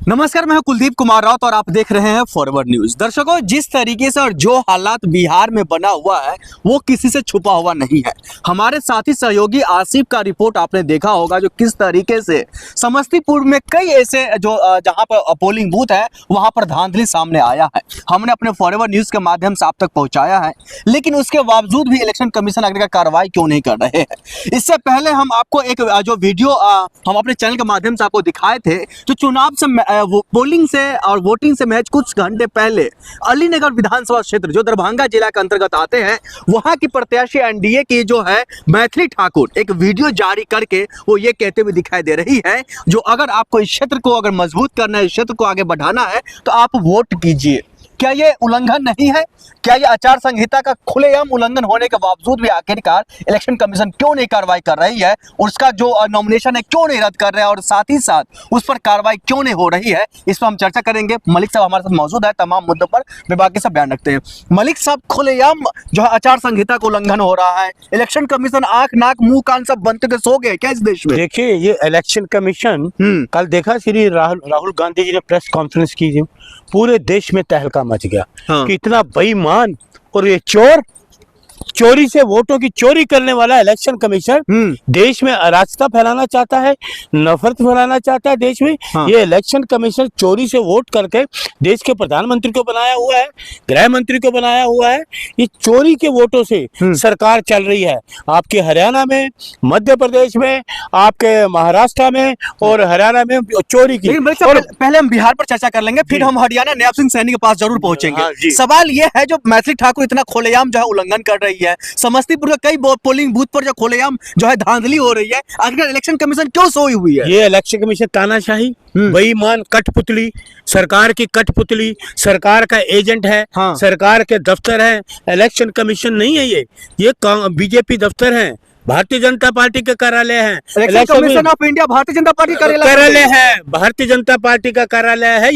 नमस्कार, मैं हूं कुलदीप कुमार राउत और आप देख रहे हैं फॉरवर्ड न्यूज। दर्शकों, जिस तरीके से और जो हालात बिहार में बना हुआ है वो किसी से छुपा हुआ नहीं है। हमारे साथी सहयोगी आसिफ का रिपोर्ट आपने देखा होगा, जो किस तरीके से समस्तीपुर में कई ऐसे जो जहां पर पोलिंग बूथ है वहां पर धांधली सामने आया है। हमने अपने फॉरवर्ड न्यूज के माध्यम से आप तक पहुंचाया है, लेकिन उसके बावजूद भी इलेक्शन कमीशन आगे का कार्रवाई क्यों नहीं कर रहे हैं। इससे पहले हम आपको एक जो वीडियो हम अपने चैनल के माध्यम से आपको दिखाए थे, जो चुनाव से पोलिंग से और वोटिंग से महज कुछ घंटे पहले अलीनगर विधानसभा क्षेत्र जो दरभंगा जिला के अंतर्गत आते हैं, वहां की प्रत्याशी एनडीए की जो है मैथिली ठाकुर एक वीडियो जारी करके वो ये कहते हुए दिखाई दे रही है, जो अगर आपको इस क्षेत्र को अगर मजबूत करना है, इस क्षेत्र को आगे बढ़ाना है तो आप वोट कीजिए। क्या ये उल्लंघन नहीं है? क्या ये आचार संहिता का खुलेआम उल्लंघन होने के बावजूद भी आखिरकार इलेक्शन कमीशन क्यों नहीं कार्रवाई कर रही है, उसका जो नॉमिनेशन है क्यों नहीं रद्द कर रहे हैं, और साथ ही साथ उस पर कार्रवाई क्यों नहीं हो रही है, इस पर हम चर्चा करेंगे। मलिक साहब हमारे साथ मौजूद है, तमाम मुद्दों पर विभाग के सब बयान रखते हैं। मलिक साहब, खुलेआम जो है आचार संहिता का उल्लंघन हो रहा है, इलेक्शन कमीशन आंख नाक मुंह कान सब बंद करके सो गए क्या इस देश में? देखिए, ये इलेक्शन कमीशन कल देखा श्री राहुल गांधी जी ने प्रेस कॉन्फ्रेंस की, पूरे देश में तहलका मच गया कि इतना बेईमान और ये चोरी से वोटों की चोरी करने वाला इलेक्शन कमीशन देश में अराजकता फैलाना चाहता है, नफरत फैलाना चाहता है देश में। ये इलेक्शन कमीशन चोरी से वोट करके देश के प्रधानमंत्री को बनाया हुआ है, गृह मंत्री को बनाया हुआ है। ये चोरी के वोटों से सरकार चल रही है। आपके हरियाणा में, मध्य प्रदेश में, आपके महाराष्ट्र में और हरियाणा में चोरी की। पहले हम बिहार पर चर्चा कर लेंगे, फिर हम हरियाणा नयाब सिंह सैनी के पास जरूर पहुंचेंगे। सवाल यह है, जो मैथिली ठाकुर इतना खुलेआम जो है उल्लंघन कर रही है, समस्तीपुर के कई पोलिंग बूथ पर जो खुलेआम जो है धांधली हो रही है, आखिर इलेक्शन कमीशन क्यों सोई हुई है? ये इलेक्शन कमीशन तानाशाही, बेईमान, कठपुतली, सरकार की कठपुतली, सरकार का एजेंट है। सरकार के दफ्तर है, इलेक्शन कमीशन नहीं है। ये बीजेपी दफ्तर है, भारतीय जनता पार्टी के कार्यालय है। Election commission of India Bharatiya Janata party कार्यालय है, भारतीय जनता पार्टी का कार्यालय है।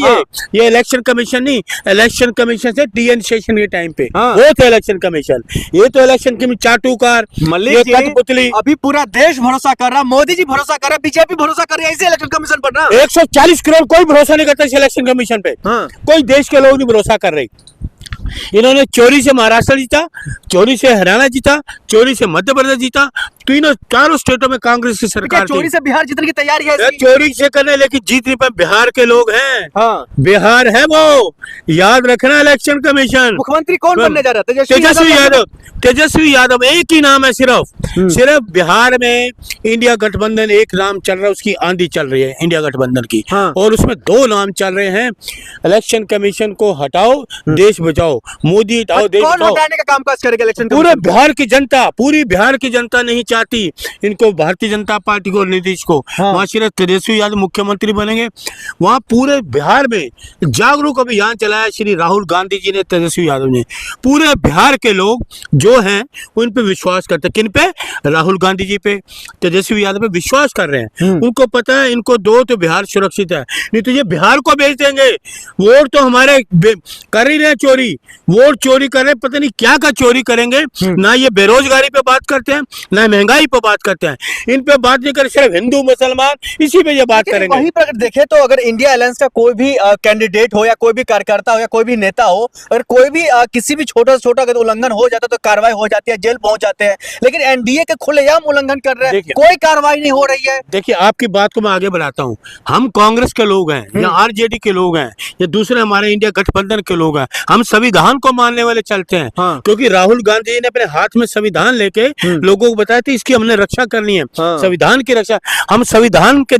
ये इलेक्शन कमीशन नहीं। इलेक्शन कमीशन से टीएन सेशन के टाइम पे वो थे इलेक्शन कमीशन। ये तो इलेक्शन कमीशन चाटुकार, कठपुतली। अभी पूरा देश भरोसा कर रहा, मोदी जी भरोसा कर रहा, बीजेपी भरोसा कर रही है इसी इलेक्शन कमीशन पर ना। 140 करोड़ कोई भरोसा नहीं करता इस इलेक्शन कमीशन पे। कोई देश के लोग नहीं भरोसा कर रहे। इन्होंने चोरी से महाराष्ट्र जीता, चोरी से हरियाणा जीता, चोरी से मध्य प्रदेश जीता, चारों स्टेटों में कांग्रेस की सरकार थी। चोरी से बिहार जीतने की तैयारी है। चोरी से करने, लेकिन जीत नहीं पाए। बिहार के लोग हैं। बिहार है वो, याद रखना। इलेक्शन कमीशन मुख्यमंत्री कौन बनने जा रहा है? तेजस्वी यादव। तेजस्वी यादव एक ही नाम है, सिर्फ बिहार में इंडिया गठबंधन एक नाम चल रहा है, उसकी आंधी चल रही है इंडिया गठबंधन की। और उसमें दो नाम चल रहे हैं, इलेक्शन कमीशन को हटाओ, देश बचाओ। मोदी हटाओ, देश बचाओ। हटाने का काम काज करेगा इलेक्शन? पूरे बिहार की जनता, पूरी बिहार की जनता नहीं चाहती इनको, भारतीय जनता पार्टी को, नीतीश को। वहां सिर्फ तेजस्वी यादव मुख्यमंत्री बनेंगे। वहां पूरे बिहार में जागरूक अभियान चलाया श्री राहुल गांधी जी ने, तेजस्वी यादव ने। पूरे बिहार के लोग जो हैं उन पे विश्वास करते हैं। किन पे? राहुल गांधी जी पे, तेजस्वी यादव पे विश्वास कर रहे हैं। उनको पता है इनको दो तो बिहार सुरक्षित है, नहीं तो ये बिहार को बेच देंगे। वोट तो हमारे कर ही रहे चोरी, वोट चोरी कर रहे, पता नहीं क्या का चोरी करेंगे। ना ये बेरोजगारी पे बात करते हैं, ना महंगाई पे बात करते हैं। इन पे बात नहीं कर, सिर्फ हिंदू मुसलमान इसी पे ये बात करेंगे। वहीं पर अगर देखें तो अगर इंडिया अलायंस का कोई भी कैंडिडेट हो या कोई भी कार्यकर्ता हो या कोई भी नेता हो, अगर कोई भी किसी भी छोटा से छोटा उल्लंघन हो जाता है तो कार्रवाई हो जाती है, जेल पहुंच जाते हैं। लेकिन एनडीए के खुलेआम उल्लंघन कर रहे हैं, कोई कार्रवाई नहीं हो रही है। देखिए, आपकी बात को मैं आगे बढ़ाता हूँ। हम कांग्रेस के लोग हैं या आरजेडी के लोग हैं या दूसरे हमारे इंडिया गठबंधन के लोग हैं, हम संविधान को मानने वाले चलते हैं। क्योंकि राहुल गांधी जी ने अपने हाथ में संविधान लेके लोगों को बताया था इसकी हमने रक्षा करनी है, संविधान की रक्षा। हम संविधान के